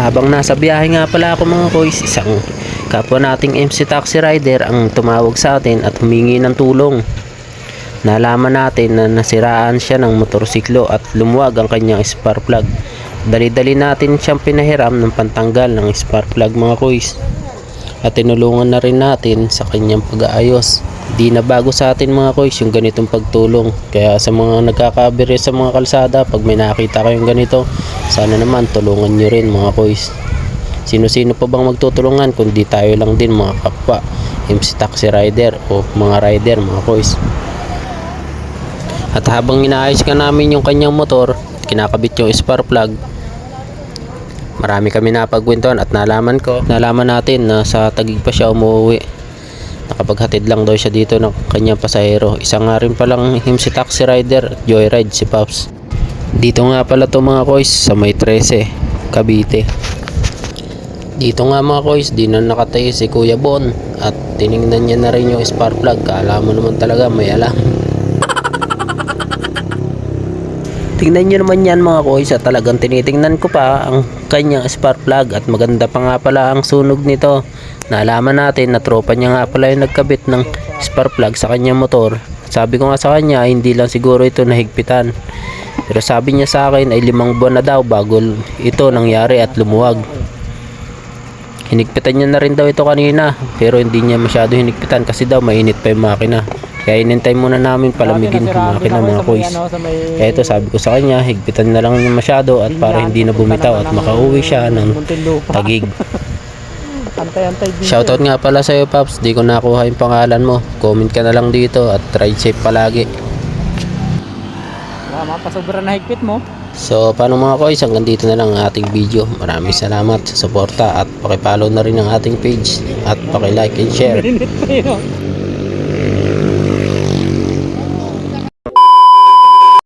Habang nasa biyahe nga pala ako mga boys, isang kapwa nating MC Taxi Rider ang tumawag sa atin at humingi ng tulong. Nalaman natin na nasiraan siya ng motorsiklo at lumuwag ang kanyang spark plug. Dali-dali natin siyang pinahiram ng pantanggal ng spark plug mga boys. At tinulungan na rin natin sa kanyang pag-aayos. Di na bago sa atin mga boys yung ganitong pagtulong. Kaya sa mga nagkakabiri sa mga kalsada, pag may nakita kayong ganito, sana naman tulungan nyo rin mga boys. Sino-sino pa bang magtutulungan kundi tayo lang din mga kapwa MC Taxi Rider o mga rider mga boys. At habang inaayos ka namin yung kanyang motor, kinakabit yung spark plug, marami kami napagkwentuhan at nalaman natin na sa Taguig pa siya umuwi. Nakapaghatid lang daw siya dito ng kanyang pasahero. Isa nga rin palang MC Taxi Rider, Joyride si Pops. Dito nga pala to mga boys sa may 13, Cavite. Dito nga mga boys, di na nakatayo si Kuya Bon at tiningnan niya na rin yung spark plug. Kala mo naman talaga may alam. Tingnan nyo naman yan mga boys at talagang tinitingnan ko pa ang kanyang spark plug at maganda pa nga pala ang sunog nito. Nalaman natin na tropa niya nga pala yung nagkabit ng spark plug sa kanyang motor. Sabi ko nga sa kanya hindi lang siguro ito nahigpitan, pero sabi niya sa akin ay 5 buwan na daw bago ito nangyari at lumuwag. Hinigpitan niya na rin daw ito kanina, pero hindi niya masyado hinigpitan kasi daw mainit pa yung makina. Kaya inintay muna namin palamigin yung makina mga boys. Kaya ito sabi ko sa kanya, higpitan na lang niya masyado at para hindi na bumitaw at makauwi siya ng Taguig. Shoutout nga pala sa iyo Pops, di ko nakuha yung pangalan mo. Comment ka na lang dito at ride safe palagi. Mapasobra na higpit mo. So paano mga boys, hanggang dito na lang ang ating video. Maraming salamat sa suporta at paki-follow na rin ang ating page at paki-like and share.